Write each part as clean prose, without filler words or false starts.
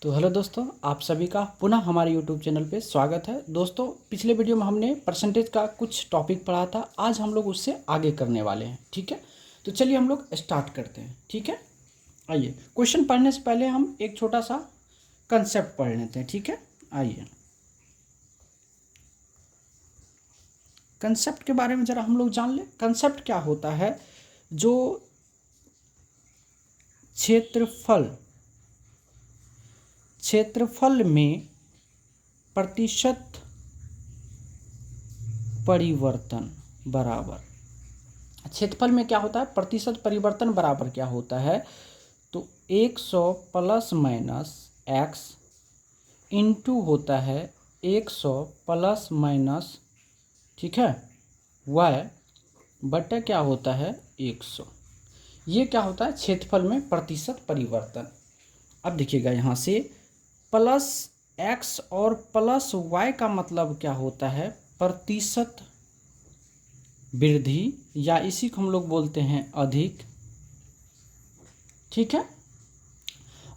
तो हेलो दोस्तों, आप सभी का पुनः हमारे यूट्यूब चैनल पे स्वागत है। दोस्तों, पिछले वीडियो में हमने परसेंटेज का कुछ टॉपिक पढ़ा था। आज हम लोग उससे आगे करने वाले हैं। ठीक है, तो चलिए हम लोग स्टार्ट करते हैं। ठीक है, आइए क्वेश्चन पढ़ने से पहले हम एक छोटा सा कंसेप्ट पढ़ लेते हैं। ठीक है, आइए कंसेप्ट के बारे में ज़रा हम लोग जान लें। कंसेप्ट क्या होता है? जो क्षेत्रफल क्षेत्रफल में प्रतिशत परिवर्तन बराबर, क्षेत्रफल में क्या होता है? प्रतिशत परिवर्तन बराबर क्या होता है? तो 100 प्लस माइनस एक्स इंटू होता है 100 प्लस माइनस, ठीक है, वाई बटा क्या होता है 100। ये क्या होता है? क्षेत्रफल में प्रतिशत परिवर्तन। अब देखिएगा यहाँ से प्लस एक्स और प्लस वाई का मतलब क्या होता है? प्रतिशत वृद्धि, या इसी को हम लोग बोलते हैं अधिक। ठीक है,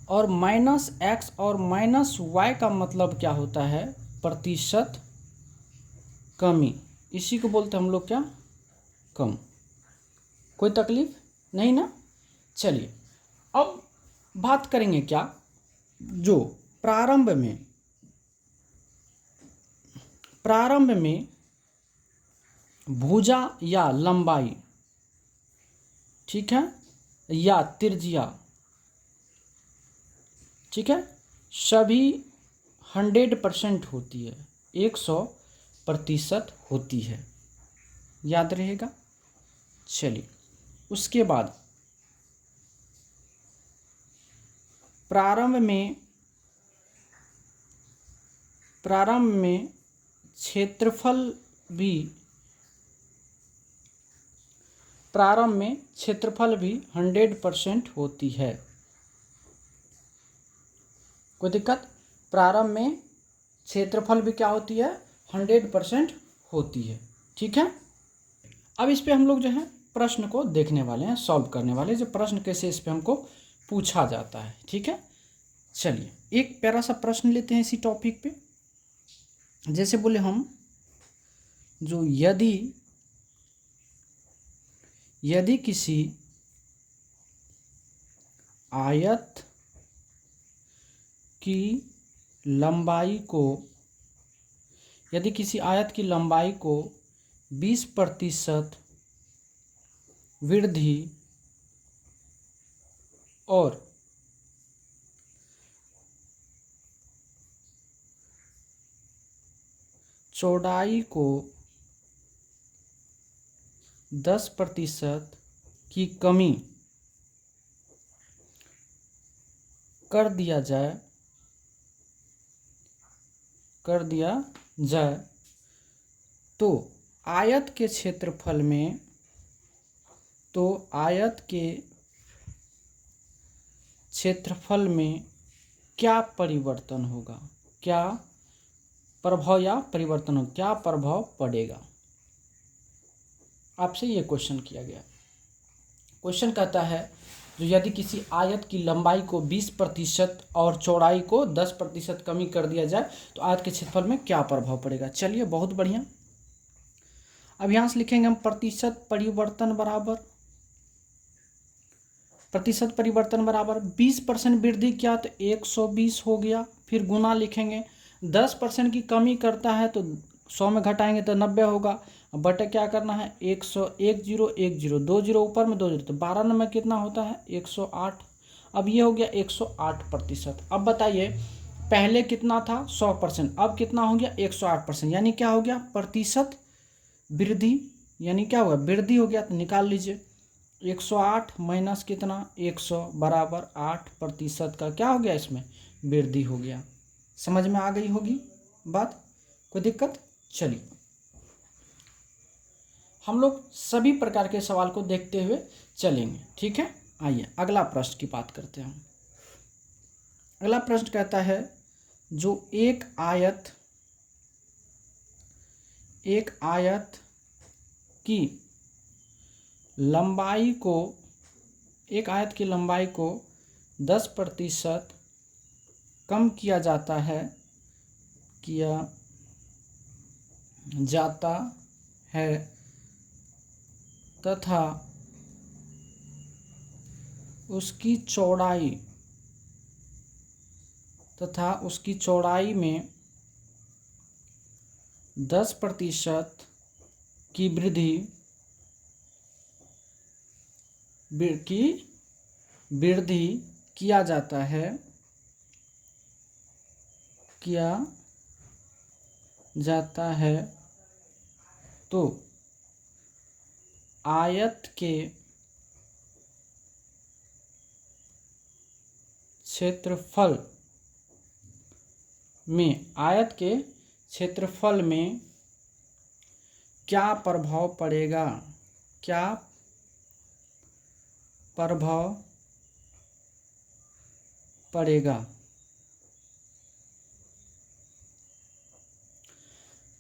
और माइनस एक्स और माइनस वाई का मतलब क्या होता है? प्रतिशत कमी। इसी को बोलते हैं हम लोग क्या? कम। कोई तकलीफ नहीं ना? चलिए अब बात करेंगे क्या, जो प्रारंभ में भुजा या लंबाई, ठीक है, या त्रिज्या, ठीक है, सभी 100% होती है, 100% होती है। याद रहेगा। चलिए उसके बाद प्रारंभ में क्षेत्रफल भी 100% होती है। कोई दिक्कत? प्रारंभ में क्षेत्रफल भी क्या होती है? 100% होती है। ठीक है, अब इस पे हम लोग जो है प्रश्न को देखने वाले हैं, सॉल्व करने वाले हैं, जो प्रश्न कैसे इस पे हमको पूछा जाता है। ठीक है, चलिए एक प्यारा सा प्रश्न लेते हैं इसी टॉपिक पे। जैसे बोले हम, जो यदि किसी आयत की लंबाई को 20% वृद्धि और चौड़ाई को 10% की कमी कर दिया जाए तो आयत के क्षेत्रफल में क्या परिवर्तन होगा? क्या प्रभाव या परिवर्तन हो, क्या प्रभाव पड़ेगा? आपसे ये क्वेश्चन किया गया। क्वेश्चन कहता है, जो यदि किसी आयत की लंबाई को 20% और चौड़ाई को 10% कमी कर दिया जाए तो आयत के क्षेत्रफल में क्या प्रभाव पड़ेगा। चलिए बहुत बढ़िया। अब यहाँ से लिखेंगे हम प्रतिशत परिवर्तन बराबर 20% वृद्धि किया तो 120 हो गया। फिर गुना लिखेंगे, 10% की कमी करता है तो 100 में घटाएंगे तो 90 होगा। बटे क्या करना है? 100, 10 10, 2 जीरो ऊपर में 2 जीरो, तो 12 में कितना होता है? 108। अब ये हो गया 108%। अब बताइए पहले कितना था? 100%, अब कितना हो गया? 108%। यानी क्या हो गया? प्रतिशत वृद्धि, यानी क्या होगा? वृद्धि हो गया। तो निकाल लीजिए 108 माइनस कितना? 100 बराबर 8% का क्या हो गया? इसमें वृद्धि हो गया। समझ में आ गई होगी बात? कोई दिक्कत? चलिए हम लोग सभी प्रकार के सवाल को देखते हुए चलेंगे। ठीक है, आइए अगला प्रश्न की बात करते हैं। अगला प्रश्न कहता है, जो एक आयत की लंबाई को 10% कम किया जाता है तथा उसकी चौड़ाई में 10% की वृद्धि किया जाता है तो आयत के क्षेत्रफल में क्या प्रभाव पड़ेगा।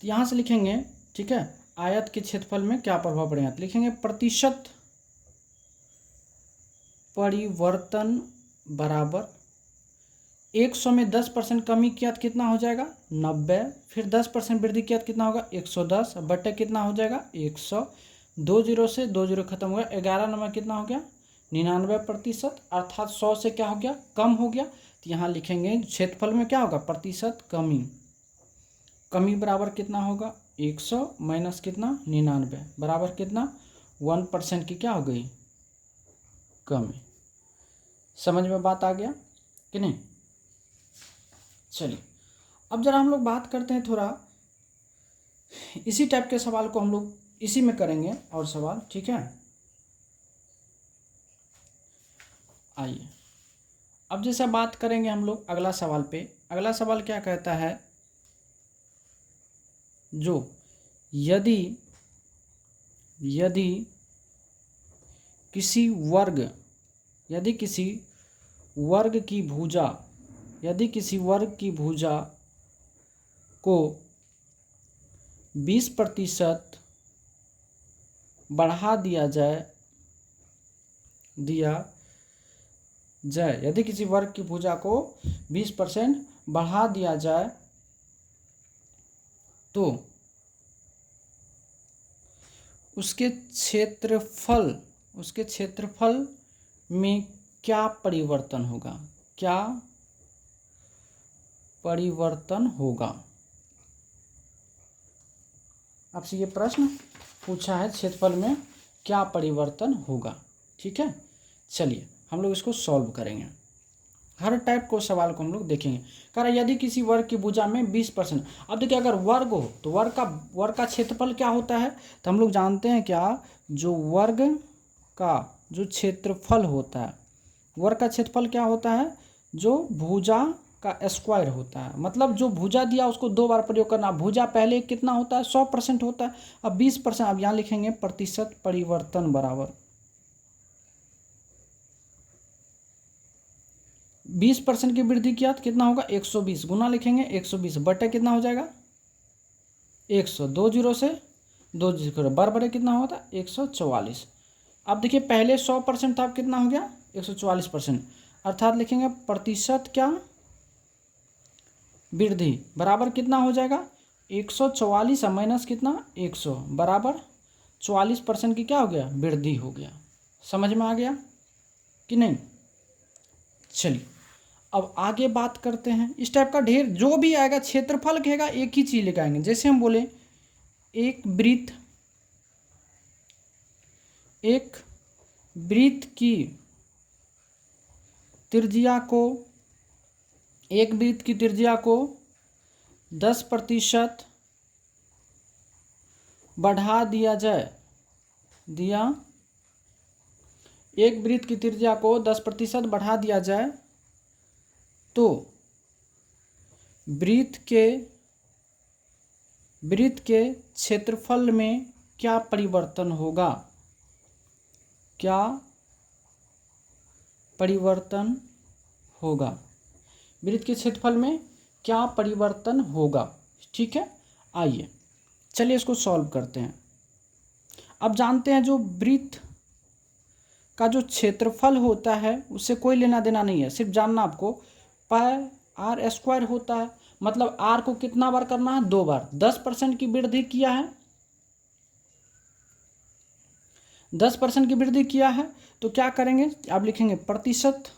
तो यहाँ से लिखेंगे, ठीक है, आयत के क्षेत्रफल में क्या प्रभाव पड़ेगा, तो लिखेंगे प्रतिशत परिवर्तन बराबर 100 में 10% कमी किया तो कितना हो जाएगा 90, फिर 10% वृद्धि किया तो कितना होगा 110 बटे कितना हो जाएगा 100, 2 जीरो से 2 जीरो खत्म हो गया, 11 नंबर कितना हो गया 99%, अर्थात 100 से क्या हो गया कम हो गया। तो यहाँ लिखेंगे क्षेत्रफल में क्या होगा प्रतिशत कमी बराबर कितना होगा 100 माइनस कितना 99 बराबर कितना 1% की क्या हो गई कमी। समझ में बात आ गया कि नहीं। चलिए अब जरा हम लोग बात करते हैं थोड़ा इसी टाइप के सवाल को हम लोग इसी में करेंगे और सवाल, ठीक है। आइए अब जैसे बात करेंगे हम लोग अगला सवाल पे। अगला सवाल क्या कहता है, जो यदि किसी वर्ग की भुजा को 20% बढ़ा दिया जाए, यदि किसी वर्ग की भुजा को 20% बढ़ा दिया जाए तो उसके क्षेत्रफल में क्या परिवर्तन होगा। आपसे ये प्रश्न पूछा है, क्षेत्रफल में क्या परिवर्तन होगा, ठीक है। चलिए हम लोग इसको सॉल्व करेंगे, हर टाइप को सवाल को हम लोग देखेंगे। कह रहा यदि किसी वर्ग की भुजा में 20%, अब देखिए अगर वर्ग हो तो वर्ग का क्षेत्रफल क्या होता है, तो हम लोग जानते हैं क्या, जो वर्ग का जो क्षेत्रफल होता है, वर्ग का क्षेत्रफल क्या होता है, जो भुजा का स्क्वायर होता है। मतलब जो भुजा दिया उसको 2 बार प्रयोग करना। भुजा पहले कितना होता है 100% होता है, अब 20%, अब यहाँ लिखेंगे प्रतिशत परिवर्तन बराबर 20% की वृद्धि किया तो कितना होगा 120, गुना लिखेंगे 120 बटे कितना हो जाएगा 100, 2 जीरो से 2 जीरो बार बटे कितना होगा था 144। अब देखिए पहले 100% था, अब कितना हो गया 144%, अर्थात लिखेंगे प्रतिशत क्या वृद्धि बराबर कितना हो जाएगा 144 माइनस कितना 100 बराबर 44% की क्या हो गया वृद्धि हो गया। समझ में आ गया कि नहीं। चलिए अब आगे बात करते हैं। इस टाइप का ढेर जो भी आएगा क्षेत्रफल कहेगा एक ही चीज लेकर आएंगे। जैसे हम बोले एक वृत्त की त्रिज्या को 10% बढ़ा दिया जाए, एक वृत्त की त्रिज्या को 10% बढ़ा दिया जाए तो वृत्त के क्षेत्रफल में क्या परिवर्तन होगा, वृत्त के क्षेत्रफल में क्या परिवर्तन होगा, ठीक है। आइए चलिए इसको सॉल्व करते हैं। अब जानते हैं जो वृत्त का जो क्षेत्रफल होता है उससे कोई लेना देना नहीं है, सिर्फ जानना आपको पाई आर स्क्वायर होता है, मतलब आर को कितना बार करना है, 2 बार। 10% की वृद्धि किया है, 10% की वृद्धि किया है तो क्या करेंगे, आप लिखेंगे प्रतिशत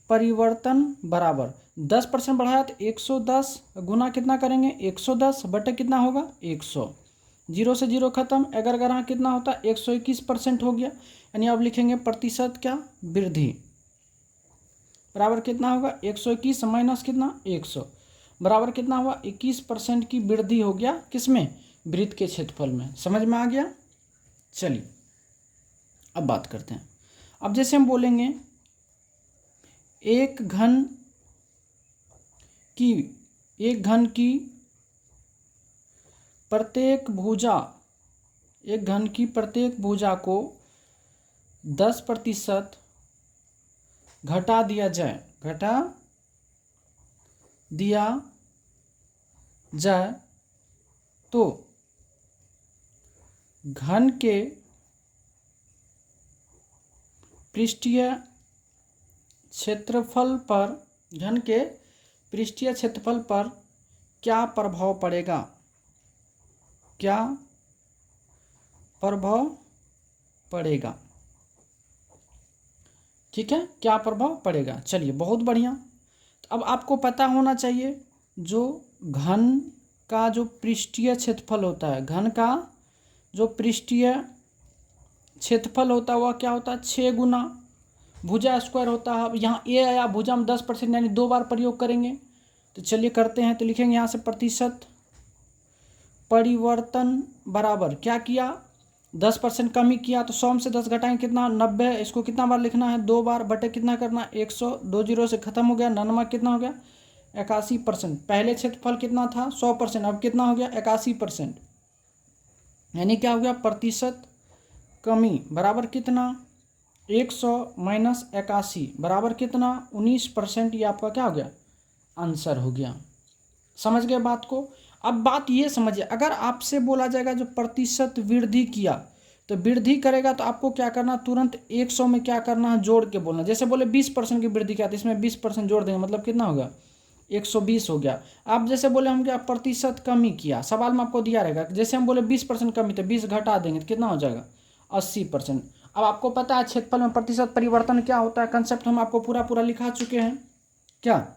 परिवर्तन बराबर 10% बढ़ाया तो 110 गुना कितना करेंगे, 110 बटे कितना होगा, 100। 0 से 0 खत्म, अगर यहाँ कितना होता है, 121% हो गया। यानी अब लिखेंगे प्रतिशत क्या, वृद्धि बराबर कितना होगा, 121 माइनस कितना, 100 बराबर कितना हुआ, 21% की वृद्धि हो गया किसमें, वृत्त के क्षेत्रफल में। समझ में आ गया। चलिए अब बात करते हैं। अब जैसे हम बोलेंगे एक घन की प्रत्येक भुजा, एक घन की प्रत्येक भुजा को 10% घटा दिया जाए तो घन के पृष्ठीय क्षेत्रफल पर क्या प्रभाव पड़ेगा, क्या प्रभाव पड़ेगा, ठीक है, क्या प्रभाव पड़ेगा। चलिए बहुत बढ़िया। तो अब आपको पता होना चाहिए जो घन का जो पृष्ठीय क्षेत्रफल होता है, घन का जो पृष्ठीय क्षेत्रफल होता है वह क्या होता है, 6 गुना भुजा स्क्वायर होता है। अब यहाँ ए आया, भुजा में 10% यानी 2 बार प्रयोग करेंगे। तो चलिए करते हैं। तो लिखेंगे यहाँ से प्रतिशत परिवर्तन बराबर क्या किया, 10% कमी किया तो 100 में से 10 घटाएंगे कितना, 90। इसको कितना बार लिखना है, 2 बार बटे कितना करना, 100। 2 जीरो से खत्म हो गया, 99 कितना हो गया, 81%। पहले क्षेत्रफल कितना था, 100%, अब कितना हो गया, 81%। यानी क्या हो गया, प्रतिशत कमी बराबर कितना, 100 माइनस 81 बराबर कितना, 19%। ये आपका क्या हो गया, आंसर हो गया। समझ गए बात को। अब बात ये समझिए, अगर आपसे बोला जाएगा जो प्रतिशत वृद्धि किया, तो वृद्धि करेगा तो आपको क्या करना, तुरंत 100 में क्या करना है, जोड़ के बोलना। जैसे बोले 20% की वृद्धि किया तो इसमें 20% जोड़ देंगे, मतलब कितना होगा, 120 हो गया। आप जैसे बोले हम क्या प्रतिशत कमी किया, सवाल में आपको दिया रहेगा, जैसे हम बोले 20% कमी तो 20 घटा देंगे तो कितना हो जाएगा, 80%। अब आपको पता है क्षेत्रफल में प्रतिशत परिवर्तन क्या होता है, कंसेप्ट हम आपको पूरा लिखा चुके हैं। क्या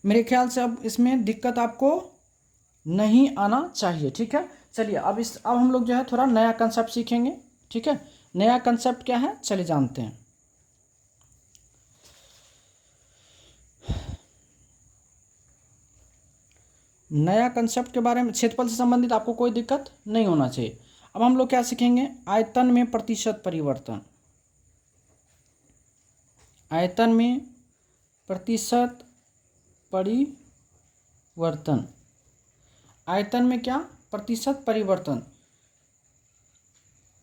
मेरे ख्याल से अब इसमें दिक्कत आपको नहीं आना चाहिए, ठीक है। चलिए अब हम लोग जो है थोड़ा नया कंसेप्ट सीखेंगे, ठीक है। नया कंसेप्ट क्या है, चलिए जानते हैं। नया कंसेप्ट के बारे में, क्षेत्रफल से संबंधित आपको कोई दिक्कत नहीं होना चाहिए। अब हम लोग क्या सीखेंगे, आयतन में प्रतिशत परिवर्तन। आयतन में प्रतिशत परिवर्तन, आयतन में क्या, प्रतिशत परिवर्तन।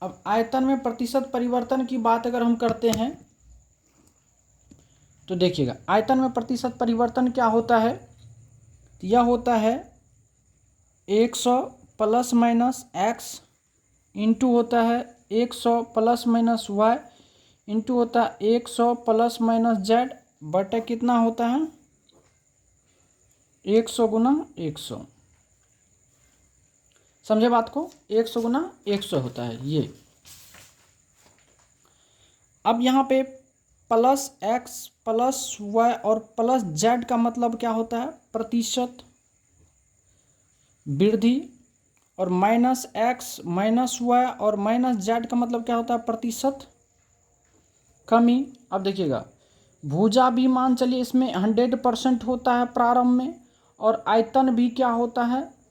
अब आयतन में प्रतिशत परिवर्तन की बात अगर हम करते हैं तो देखिएगा, आयतन में प्रतिशत परिवर्तन क्या होता है, यह होता है 100 प्लस माइनस एक्स इंटू होता है 100 प्लस माइनस वाई इंटू होता है 100 प्लस माइनस जेड बटे कितना होता है, 100 गुना 100। समझे बात को, 100 गुना 100 होता है ये। अब यहाँ पे प्लस एक्स प्लस वाई और प्लस जेड का मतलब क्या होता है, प्रतिशत वृद्धि, और माइनस एक्स माइनस वाई और माइनस जेड का मतलब क्या होता है, प्रतिशत कमी। अब देखिएगा, भुजा भी मान चलिए इसमें 100% होता है प्रारंभ में, और आयतन भी क्या होता है,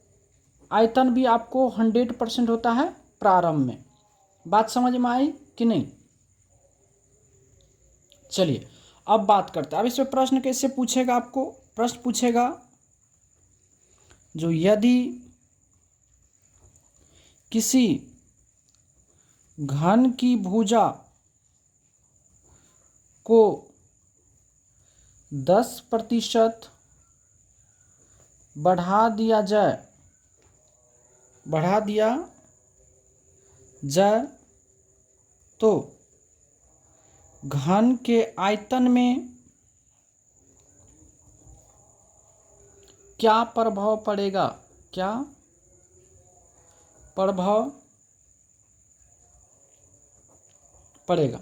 आयतन भी आपको 100% होता है प्रारंभ में। बात समझ में आई कि नहीं। चलिए अब बात करते हैं। अब इसमें प्रश्न कैसे पूछेगा, आपको प्रश्न पूछेगा जो यदि किसी घन की भुजा को 10% बढ़ा दिया जाए तो घन के आयतन में क्या प्रभाव पड़ेगा, क्या प्रभाव पड़ेगा,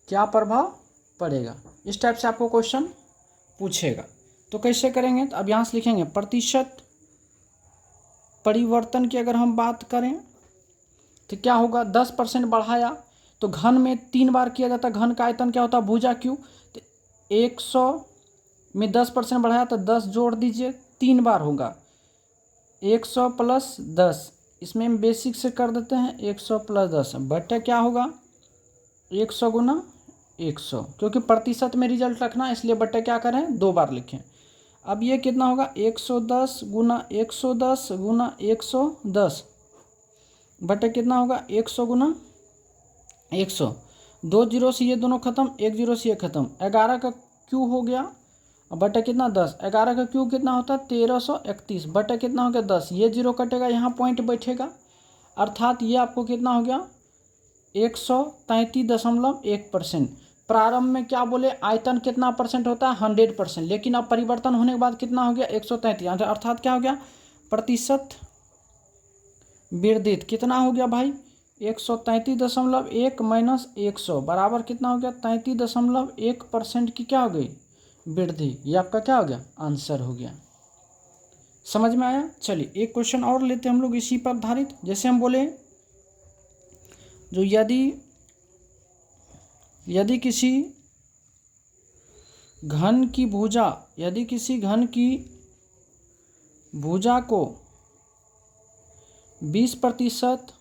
क्या प्रभाव पड़ेगा, इस टाइप से आपको क्वेश्चन पूछेगा। तो कैसे करेंगे, तो अब यहाँ से लिखेंगे प्रतिशत परिवर्तन की अगर हम बात करें तो क्या होगा, 10% बढ़ाया तो घन में 3 बार किया जाता है, घन का आयतन क्या होता है भुजा क्यू, तो 100 में 10% बढ़ाया तो 10 जोड़ दीजिए 3 बार होगा, 100 प्लस 10, इसमें हम बेसिक से कर देते हैं 100 प्लस 10 बटे क्या होगा 100 गुना 100, क्योंकि प्रतिशत में रिजल्ट रखना है इसलिए बटे क्या करें 2 बार लिखें। अब ये कितना होगा 110 गुना 110 गुना 110 बटे कितना होगा 100 गुना 100, 2 जीरो से ये दोनों खत्म, 1 जीरो से ये खत्म, 11 का क्यू हो गया बटे कितना 10, 11 का क्यू कितना होता है 1331 बटे कितना हो गया 10, ये जीरो कटेगा यहाँ पॉइंट बैठेगा, अर्थात ये आपको कितना हो गया 133.1%। प्रारंभ में क्या बोले आयतन कितना परसेंट होता है 100%, लेकिन अब परिवर्तन होने के बाद कितना हो गया 133, अर्थात क्या हो गया प्रतिशत वर्धित कितना हो गया भाई 133.1 माइनस 100 बराबर कितना हो गया 33.1% की क्या हो गई वृद्धि, ये आपका क्या हो गया आंसर हो गया। समझ में आया। चलिए एक क्वेश्चन और लेते हैं हम लोग इसी पर आधारित, जैसे हम बोले जो यदि किसी घन की भुजा, यदि किसी घन की भुजा को 20%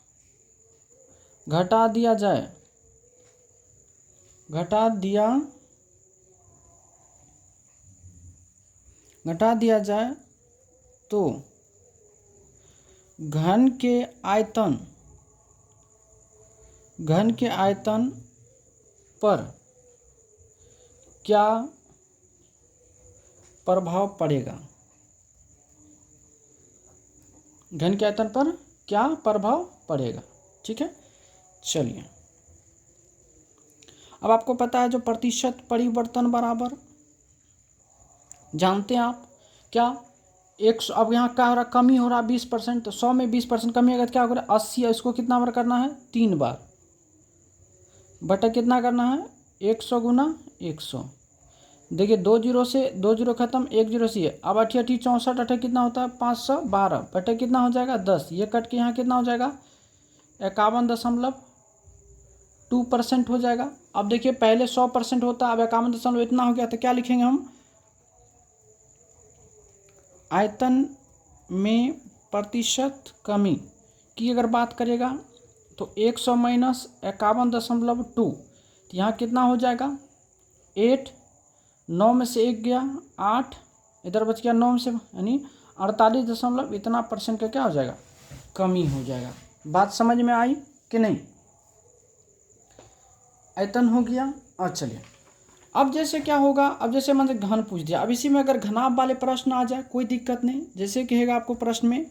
घटा दिया जाए, घटा दिया जाए तो घन के आयतन पर क्या प्रभाव पड़ेगा, घन के आयतन पर क्या प्रभाव पड़ेगा। ठीक है, चलिए अब आपको पता है जो प्रतिशत परिवर्तन बराबर जानते हैं आप क्या 100, अब यहाँ क्या हो रहा कमी हो रहा 20%, तो 100 में 20% कमी अगर क्या हो रहा 80 है, इसको कितना बार करना है 3 बार बटा कितना करना है 100 गुना 100, देखिए 2 जीरो से 2 जीरो खत्म, 1 जीरो से ये, अब 8 8 64 8 कितना होता है 512 बटे कितना हो जाएगा 10, ये कट के यहाँ कितना हो जाएगा 51.2% हो जाएगा। अब देखिए पहले 100% होता, अब 51 इतना हो गया, तो क्या लिखेंगे हम आयतन में प्रतिशत कमी की अगर बात करेगा तो 100 माइनस 51.2, तो यहाँ कितना हो जाएगा 8, 9 में से 1 गया 8, इधर बच गया 9 में से, यानी 48 इतना % का क्या हो जाएगा कमी हो जाएगा। बात समझ में आई कि नहीं, आयतन हो गया। और चलिए अब जैसे क्या होगा, अब जैसे मैंने घन पूछ दिया, अब इसी में अगर घनाभ वाले प्रश्न आ जाए कोई दिक्कत नहीं, जैसे कहेगा आपको प्रश्न में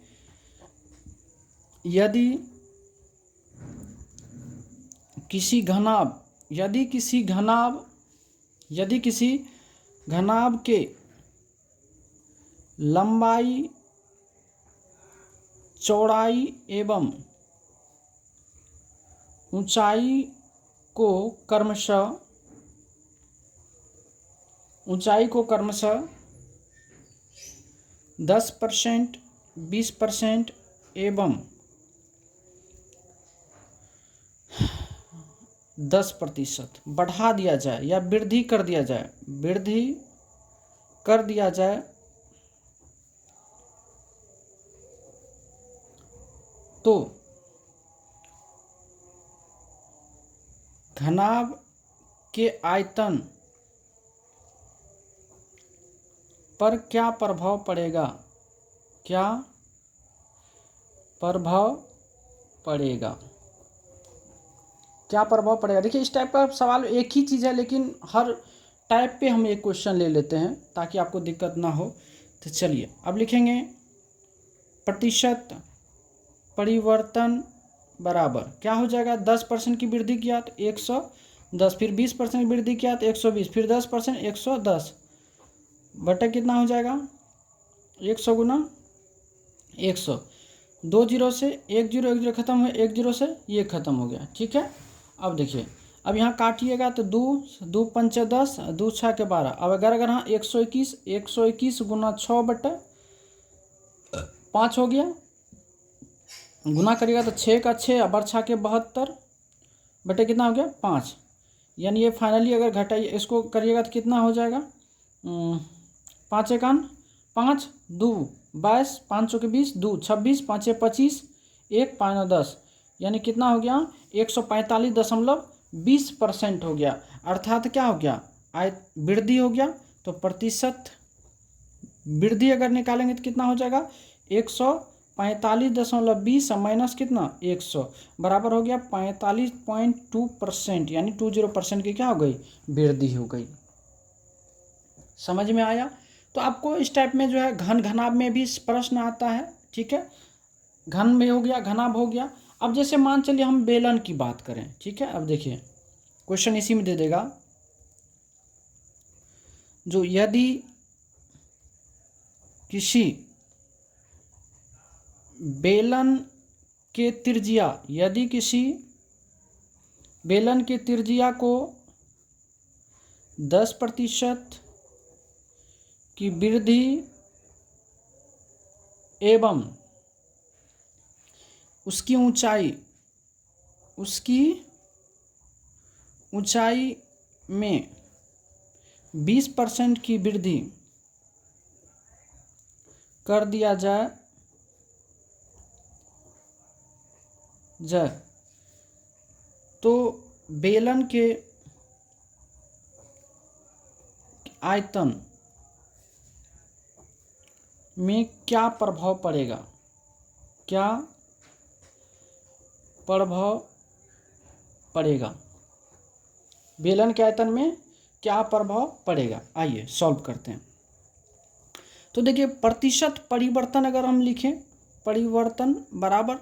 यदि किसी घनाभ के लंबाई चौड़ाई एवं ऊंचाई को क्रमशः 10%, 20% एवं 10% बढ़ा दिया जाए या वृद्धि कर दिया जाए तो घनाभ के आयतन पर क्या प्रभाव पड़ेगा, देखिए इस टाइप का सवाल एक ही चीज़ है, लेकिन हर टाइप पे हम एक क्वेश्चन ले लेते हैं ताकि आपको दिक्कत ना हो। तो चलिए अब लिखेंगे प्रतिशत परिवर्तन बराबर क्या हो जाएगा 10% की वृद्धि किया तो 110, फिर 20% की वृद्धि किया तो 120, फिर 10% 110 बटा कितना हो जाएगा 100 गुना 100, 2 जीरो से 1 जीरो, 1 जीरो खत्म हुए, 1 जीरो से ये खत्म हो गया। ठीक है, अब देखिए, अब यहाँ काटिएगा तो 2 पंचे 10, 2 छः के 12। अब अगर हाँ 121 गुना 6 बटे 5 हो गया, गुना करिएगा तो 6 का 6 और 6 के 72 बटे कितना हो गया 5। यानी ये फाइनली अगर घटाइए इसको करिएगा तो कितना हो जाएगा, 5 एकान 5, 2 22, 5 चौके 20, 2 26, 5 25, 1 5 9 10, यानी कितना हो गया 145.20% हो गया। अर्थात क्या हो गया, वृद्धि हो गया। तो प्रतिशत वृद्धि अगर निकालेंगे तो कितना हो जाएगा 145.20 माइनस कितना 100 बराबर हो गया 45.2%, यानी 20% की क्या हो गई, वृद्धि हो गई। समझ में आया। तो आपको इस टाइप में जो है घन घनाभ में भी प्रश्न आता है। ठीक है, घन में हो गया, घनाभ हो गया। अब जैसे मान चलिए हम बेलन की बात करें। ठीक है, अब देखिए क्वेश्चन इसी में दे देगा, जो यदि किसी बेलन के त्रिज्या, यदि किसी बेलन के त्रिज्या को 10% की वृद्धि एवं उसकी ऊंचाई में 20% की वृद्धि कर दिया जाए तो बेलन के आयतन में क्या प्रभाव पड़ेगा, क्या प्रभाव पड़ेगा, बेलन के आयतन में क्या प्रभाव पड़ेगा। आइए सॉल्व करते हैं। तो देखिए प्रतिशत परिवर्तन अगर हम लिखें, परिवर्तन बराबर,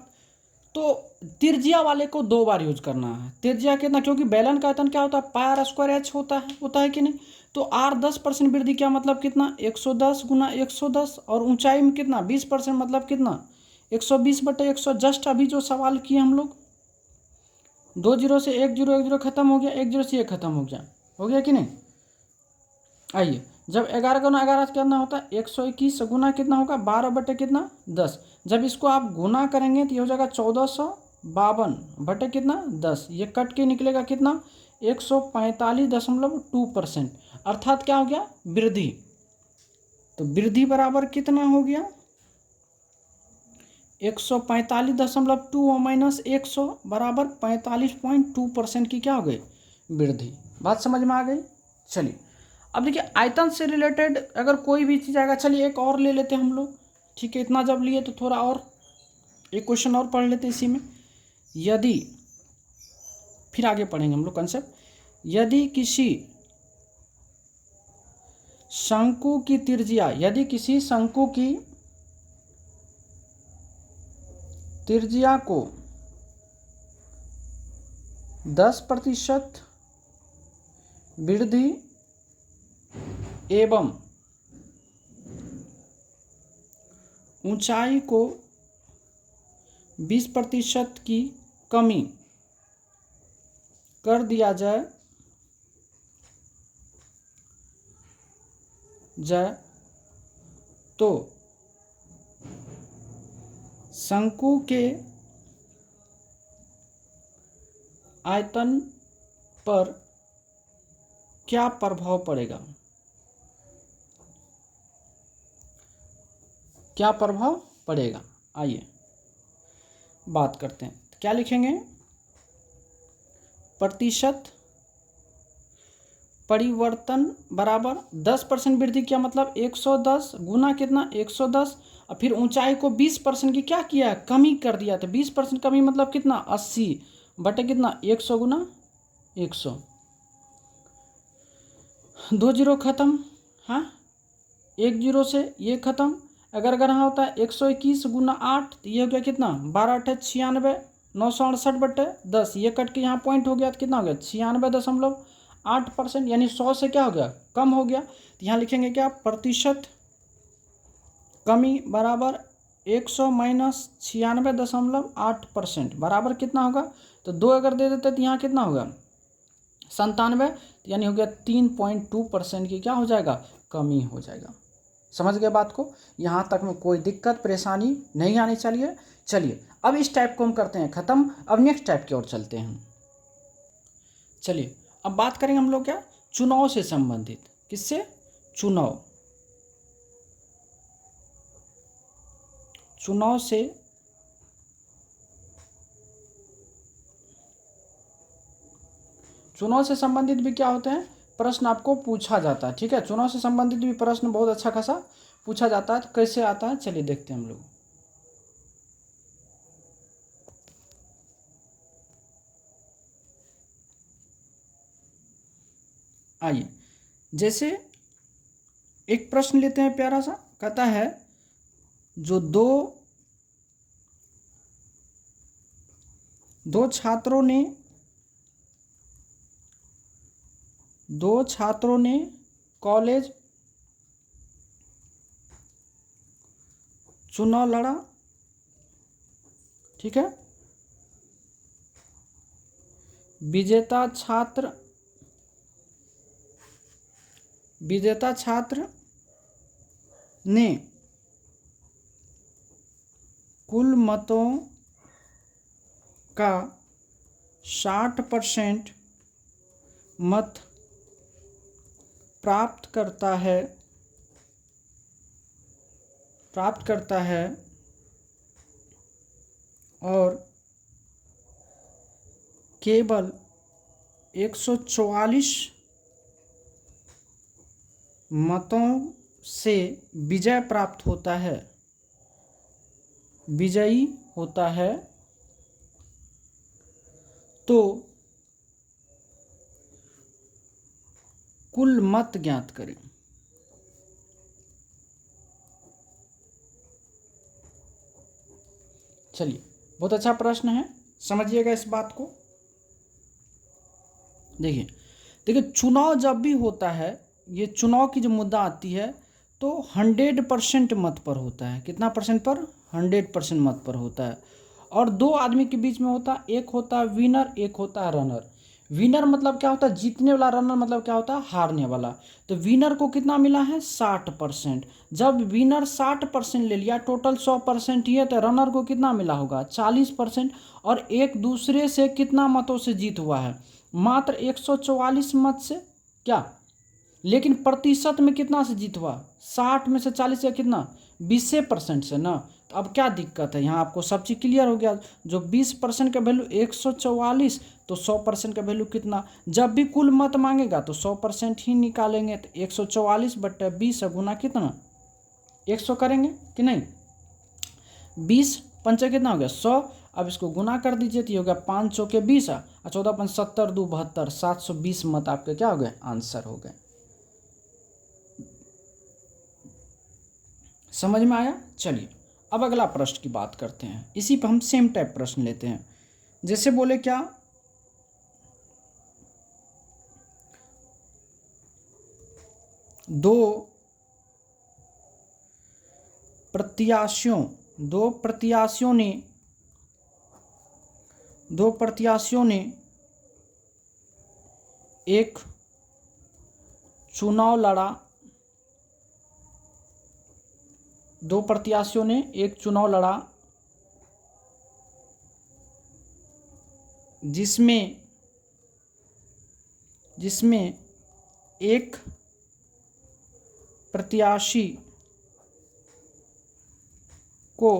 तो त्रिज्या वाले को 2 बार यूज करना है। त्रिज्या कितना, क्योंकि बेलन का आयतन क्या होता है, पाई r स्क्वायर h होता है कि नहीं। तो r 10% वृद्धि क्या मतलब कितना 110 गुना 110, और ऊंचाई में कितना 20% मतलब कितना 120 बटे 100। जस्ट अभी जो सवाल किए हम लोग, 2 जीरो से 1 जीरो, 1 जीरो खत्म हो गया, 1 जीरो से ये खत्म हो गया कि नहीं। आइए, जब 11 गुना 11 कितना होता है 121 गुना कितना होगा 12 बटे कितना 10। जब इसको आप गुना करेंगे तो ये हो जाएगा 1452 बटे कितना 10। ये कट के निकलेगा कितना 145.2%। अर्थात क्या हो गया, वृद्धि। तो वृद्धि बराबर कितना हो गया 145.2 माइनस 100 बराबर 45.2% की क्या हो गई, वृद्धि। बात समझ में आ गई। चलिए अब देखिए आयतन से रिलेटेड अगर कोई भी चीज़ आएगा, चलिए एक और ले लेते हैं हम लोग। ठीक है, इतना जब लिए तो थोड़ा और एक क्वेश्चन और पढ़ लेते हैं इसी में। यदि, फिर आगे पढ़ेंगे हम लोग कंसेप्ट। यदि किसी शंकु की त्रिज्या, यदि किसी शंकु की त्रिज्या को 10% वृद्धि एवं ऊंचाई को 20% की कमी कर दिया जाए तो शंकु के आयतन पर क्या प्रभाव पड़ेगा, क्या प्रभाव पड़ेगा। आइए बात करते हैं। क्या लिखेंगे, प्रतिशत परिवर्तन बराबर 10% वृद्धि क्या मतलब 110 गुना कितना 110, और फिर ऊंचाई को 20% की क्या किया है, कमी कर दिया। तो 20% कमी मतलब कितना 80 बटे कितना 100 गुना 100। 2 जीरो खत्म, हाँ 1 जीरो से ये खत्म। अगर हाँ होता है 121 गुना 8, तो ये हो गया कितना 12 × 96, 968 बटे 10। ये कट के यहाँ पॉइंट हो गया तो कितना हो गया 96.8%, यानी 100 से क्या हो गया कम हो गया। तो यहाँ लिखेंगे क्या, प्रतिशत कमी बराबर 100 माइनस 96.8% बराबर कितना होगा? तो 2 अगर दे देते तो यहाँ कितना होगा? 97, यानी हो गया 3.2% की क्या हो जाएगा? कमी हो जाएगा। समझ गए बात को? यहाँ तक में कोई दिक्कत परेशानी नहीं आनी चाहिए। चलिए अब इस टाइप को हम करते हैं ख़त्म। अब नेक्स्ट टाइप की ओर चलते हैं। चलिए अब बात करेंगे हम लोग क्या? चुनाव से संबंधित। किससे? चुनाव से संबंधित भी क्या होते हैं? प्रश्न आपको पूछा जाता है। ठीक है, चुनाव से संबंधित भी प्रश्न बहुत अच्छा खासा पूछा जाता है। तो कैसे आता है चलिए देखते हैं हम लोग। आइए, जैसे एक प्रश्न लेते हैं प्यारा सा, कहता है जो दो छात्रों ने कॉलेज चुनाव लड़ा। ठीक है, विजेता छात्र ने कुल मतों का 60% मत प्राप्त करता है और केवल 144 मतों से विजयी होता है, तो कुल मत ज्ञात करें। चलिए, बहुत अच्छा प्रश्न है, समझिएगा इस बात को। देखिए चुनाव जब भी होता है, ये चुनाव की जो मुद्दा आती है तो 100% मत पर होता है। कितना परसेंट पर? 100% मत पर होता है। और दो आदमी के बीच में होता है, एक होता है विनर, एक होता है रनर। विनर मतलब क्या होता है? जीतने वाला। रनर मतलब क्या होता है? हारने वाला। तो विनर को कितना मिला है? 60%। जब विनर 60% ले लिया, टोटल 100% ही है, तो रनर को कितना मिला होगा? 40%। और एक दूसरे से कितना मतों से जीत हुआ है? मात्र 144 मत से। क्या? लेकिन प्रतिशत में कितना से जीत हुआ? 60 में से 40 या कितना? 20% से ना। तो अब क्या दिक्कत है? यहाँ आपको सब चीज़ क्लियर हो गया। जो 20% का वैल्यू 144, तो 100% का वैल्यू कितना? जब भी कुल मत मांगेगा तो 100% ही निकालेंगे। तो 144/20 गुना कितना? 100 करेंगे कि नहीं? 20 पंचे कितना हो गया? 100। अब इसको गुना कर दीजिए तो ये हो गया 5 चौके 20 और 14 5 70 2 72, 720 मत आपके क्या हो गए? आंसर हो गए। समझ में आया? चलिए अब अगला प्रश्न की बात करते हैं। इसी पर हम सेम टाइप प्रश्न लेते हैं। जैसे बोले क्या? दो प्रत्याशियों ने एक चुनाव लड़ा। दो प्रत्याशियों ने एक चुनाव लड़ा जिसमें एक प्रत्याशी को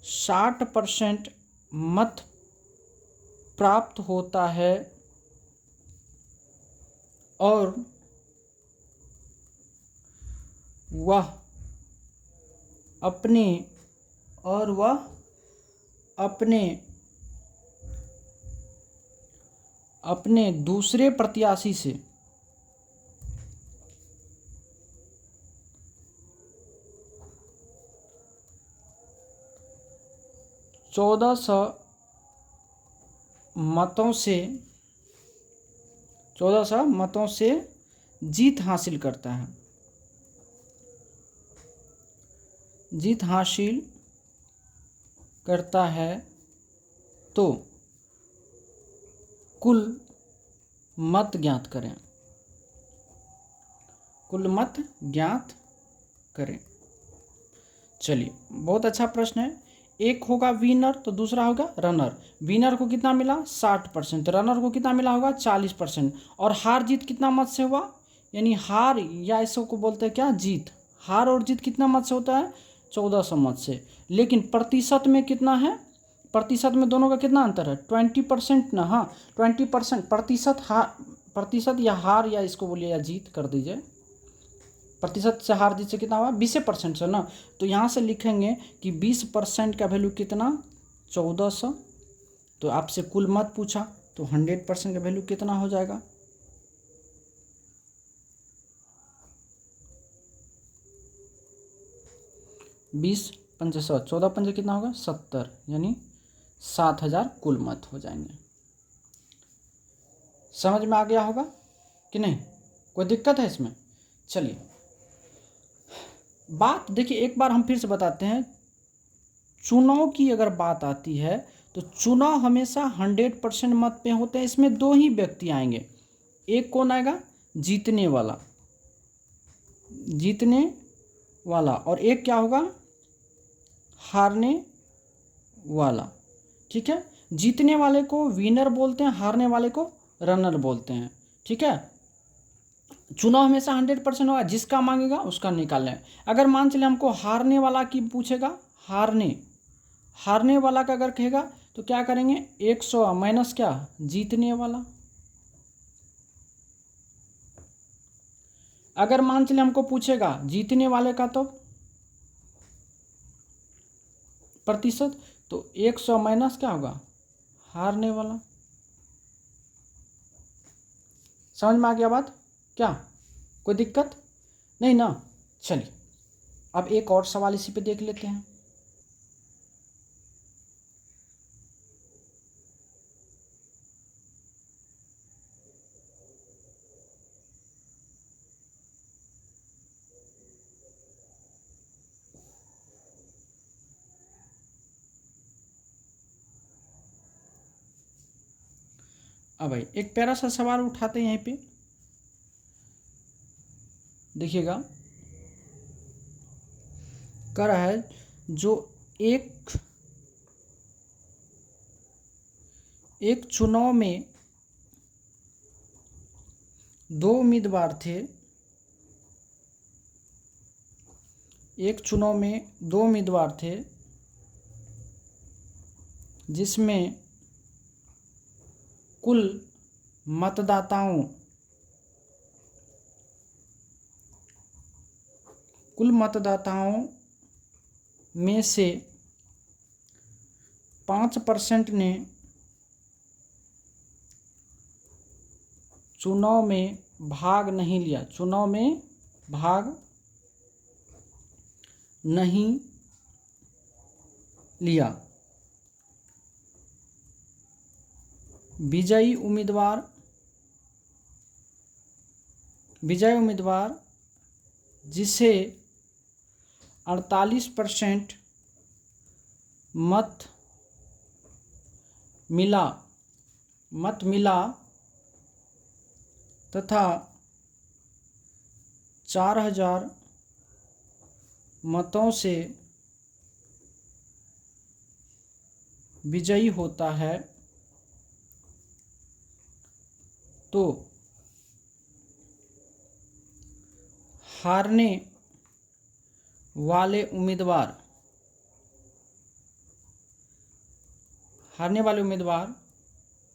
60% मत प्राप्त होता है और वह अपने दूसरे प्रत्याशी से 1400 मतों से जीत हासिल करता है। जीत हासिल करता है तो कुल मत ज्ञात करें। कुल मत ज्ञात करें। चलिए, बहुत अच्छा प्रश्न है। एक होगा विनर तो दूसरा होगा रनर। विनर को कितना मिला 60%, रनर को कितना मिला होगा 40%। और हार जीत कितना मत से हुआ, यानी हार या इसको बोलते हैं क्या, जीत। हार और जीत कितना मत से होता है 1400 मत से। लेकिन प्रतिशत में कितना है, प्रतिशत में दोनों का कितना अंतर है 20% ना। हाँ 20% प्रतिशत या हार या इसको बोलिए या जीत कर दीजिए। प्रतिशत से हार जीत से कितना हुआ 20% से ना। तो यहाँ से लिखेंगे कि 20% का वैल्यू कितना 1400। तो आपसे कुल मत पूछा तो 100% का वैल्यू कितना हो जाएगा 20 पंचे 100, 14 पंचे कितना होगा 70, यानी 7000 कुल मत हो जाएंगे। समझ में आ गया होगा कि नहीं, कोई दिक्कत है इसमें। चलिए बात देखिए, एक बार हम फिर से बताते हैं। चुनाव की अगर बात आती है तो चुनाव हमेशा 100% मत पे होते हैं। इसमें दो ही व्यक्ति आएंगे, एक कौन आएगा जीतने वाला, जीतने वाला, और एक क्या होगा हारने वाला। ठीक है, जीतने वाले को विनर बोलते हैं, हारने वाले को रनर बोलते हैं। ठीक है, चुनाव हमेशा 100% होगा, जिसका मांगेगा उसका निकाल लें। अगर मान चले हमको हारने वाला की पूछेगा, हारने वाला का अगर कहेगा तो क्या करेंगे 100 माइनस क्या जीतने वाला। अगर मान चले हमको पूछेगा जीतने वाले का तो प्रतिशत, तो 100 माइनस क्या होगा हारने वाला। समझ में आ गया बात, क्या कोई दिक्कत नहीं ना। चलिए अब एक और सवाल इसी पे देख लेते हैं। अब भाई एक प्यारा सा सवाल उठाते हैं, यहीं पे देखिएगा। कह रहा है जो एक चुनाव में दो उम्मीदवार थे, एक चुनाव में दो उम्मीदवार थे जिसमें कुल मतदाताओं में से 5% ने चुनाव में भाग नहीं लिया, चुनाव में भाग नहीं लिया। विजयी उम्मीदवार जिसे 48% मत मिला तथा 4000 मतों से विजयी होता है, तो हारने वाले उम्मीदवार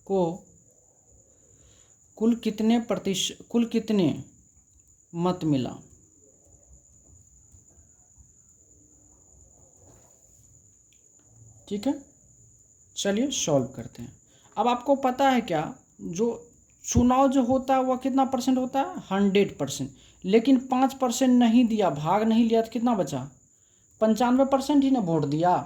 को कुल कितने मत मिला। ठीक है, चलिए सॉल्व करते हैं। अब आपको पता है क्या, जो चुनाव जो होता है वह कितना परसेंट होता है 100%, लेकिन 5% नहीं दिया, भाग नहीं लिया, तो कितना बचा 95% ही ना वोट दिया।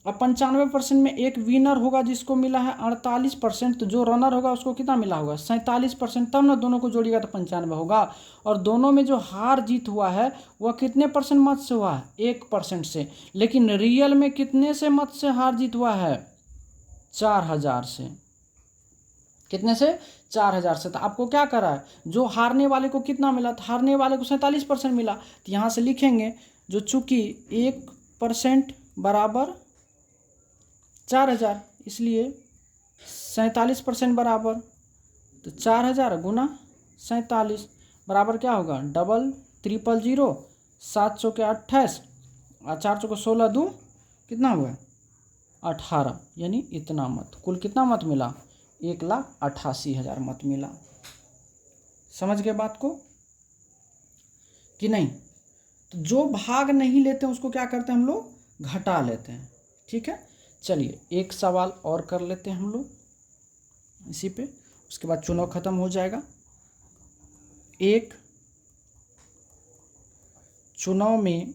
अब 95% में एक विनर होगा जिसको मिला है 48%, तो जो रनर होगा उसको कितना मिला होगा 47%, तब ना दोनों को जोड़िएगा तो 95 होगा। और दोनों में जो हार जीत हुआ है वह कितने परसेंट मत से हुआ है 1% से, लेकिन रियल में कितने से मत से हार जीत हुआ है 4000 से। कितने से 4000 से। तो आपको क्या करा है, जो हारने वाले को कितना मिला, तो हारने वाले को 47% मिला, तो यहाँ से लिखेंगे जो चूंकि 1% बराबर 4000, इसलिए 47% बराबर, तो 4000 गुना 47 बराबर क्या होगा 0000 700 के 28 और 400 को 16 दूँ कितना हुआ 18, यानी इतना मत। कुल कितना मत मिला 1,88,000 मत मिला। समझ गए बात को कि नहीं। तो जो भाग नहीं लेते हैं उसको क्या करते हैं हम लोग घटा लेते हैं। ठीक है, चलिए एक सवाल और कर लेते हैं हम लोग इसी पे, उसके बाद चुनाव खत्म हो जाएगा। एक चुनाव में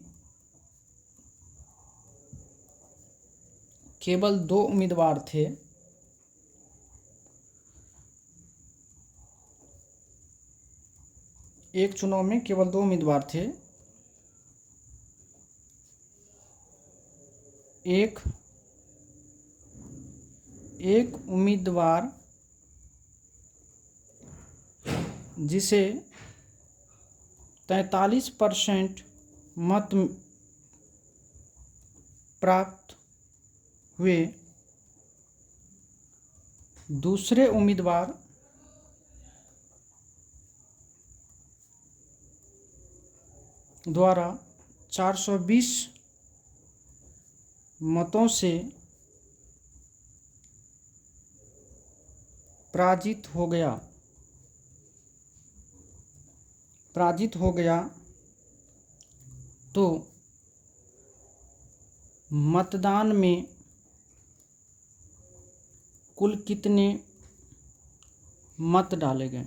केवल 2 उम्मीदवार थे, एक चुनाव में केवल 2 उम्मीदवार थे, एक उम्मीदवार जिसे 43% मत प्राप्त हुए, दूसरे उम्मीदवार द्वारा 420 मतों से पराजित हो गया तो मतदान में कुल कितने मत डाले गए।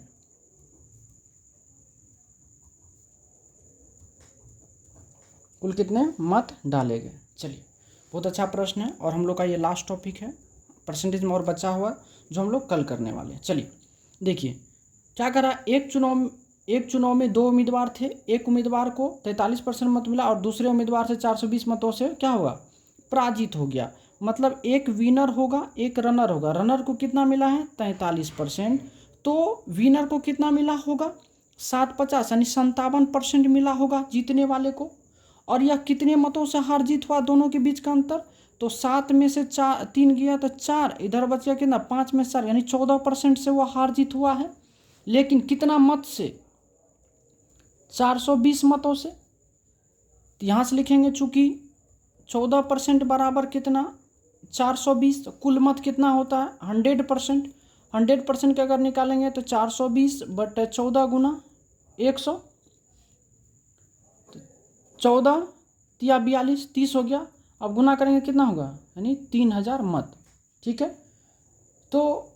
कुल कितने मत डाले गए। चलिए बहुत अच्छा प्रश्न है और हम लोग का ये लास्ट टॉपिक है, परसेंटेज में और बचा हुआ जो हम लोग कल करने वाले हैं। चलिए देखिए क्या करा, एक चुनाव में 2 उम्मीदवार थे, एक उम्मीदवार को 43% मत मिला और दूसरे उम्मीदवार से 420 मतों से क्या हुआ पराजित हो गया। मतलब एक विनर होगा एक रनर होगा, रनर को कितना मिला है 43%, तो विनर को कितना मिला होगा 750 यानी 57% मिला होगा जीतने वाले को। और यह कितने मतों से हार जीत हुआ दोनों के बीच का अंतर, तो 7 में से 3 गया तो 4, इधर बच गया कितना 5 में 4 यानी 14% से वो हार जीत हुआ है। लेकिन कितना मत से 420 मतों से, तो यहाँ से लिखेंगे चूंकि 14% बराबर कितना 420, तो कुल मत कितना होता है 100%। 100% का अगर निकालेंगे तो 420 बट 14 गुना 100, 14 या 42 30 हो गया। अब गुना करेंगे कितना होगा यानी 3000 मत। ठीक है, तो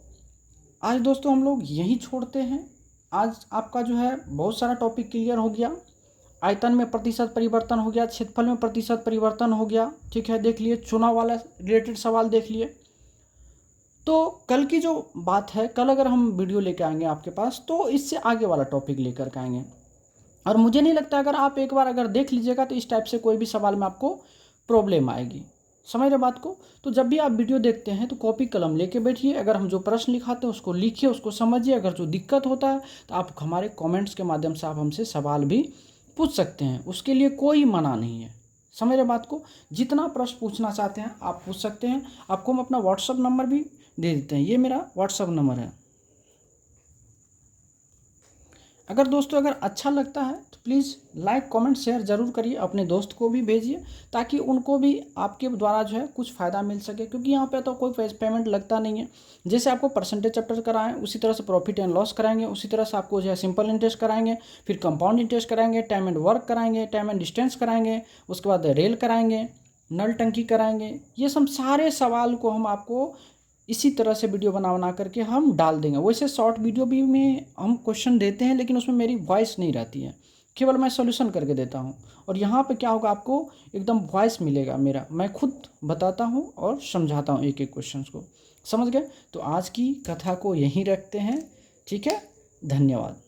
आज दोस्तों हम लोग यहीं छोड़ते हैं। आज आपका जो है बहुत सारा टॉपिक क्लियर हो गया। आयतन में प्रतिशत परिवर्तन हो गया, क्षेत्रफल में प्रतिशत परिवर्तन हो गया। ठीक है, देख लिए, चुनाव वाला रिलेटेड सवाल देख लिए। तो कल की जो बात है, कल अगर हम वीडियो लेके आएंगे आपके पास तो इससे आगे वाला टॉपिक लेकर के आएंगे। और मुझे नहीं लगता अगर आप एक बार अगर देख लीजिएगा तो इस टाइप से कोई भी सवाल में आपको प्रॉब्लम आएगी। समझ रहे बात को। तो जब भी आप वीडियो देखते हैं तो कॉपी कलम लेके बैठिए, अगर हम जो प्रश्न लिखाते हैं उसको लिखिए, उसको समझिए। अगर जो दिक्कत होता है तो आप हमारे कमेंट्स के माध्यम से आप हमसे सवाल भी पूछ सकते हैं, उसके लिए कोई मना नहीं है। समझ रहे बात को। जितना प्रश्न पूछना चाहते हैं आप पूछ सकते हैं। आपको हम अपना व्हाट्सअप नंबर भी दे देते हैं, ये मेरा व्हाट्सअप नंबर है। अगर दोस्तों अगर अच्छा लगता है तो प्लीज़ लाइक कमेंट शेयर ज़रूर करिए, अपने दोस्त को भी भेजिए ताकि उनको भी आपके द्वारा जो है कुछ फ़ायदा मिल सके। क्योंकि यहाँ पे तो कोई पेमेंट लगता नहीं है। जैसे आपको परसेंटेज चैप्टर कराएं उसी तरह से प्रॉफिट एंड लॉस कराएंगे, उसी तरह से आपको जो है सिंपल इंटरेस्ट कराएंगे, फिर कंपाउंड इंटरेस्ट कराएंगे, टाइम एंड वर्क कराएंगे, टाइम एंड डिस्टेंस कराएंगे, उसके बाद रेल कराएंगे, नल टंकी कराएंगे। ये सब सारे सवाल को हम आपको इसी तरह से वीडियो बना करके हम डाल देंगे। वैसे शॉर्ट वीडियो भी में हम क्वेश्चन देते हैं लेकिन उसमें मेरी वॉइस नहीं रहती है, केवल मैं सॉल्यूशन करके देता हूँ। और यहाँ पे क्या होगा, आपको एकदम वॉइस मिलेगा मेरा, मैं खुद बताता हूँ और समझाता हूँ एक एक क्वेश्चन को। समझ गए? तो आज की कथा को यहीं रखते हैं। ठीक है, धन्यवाद।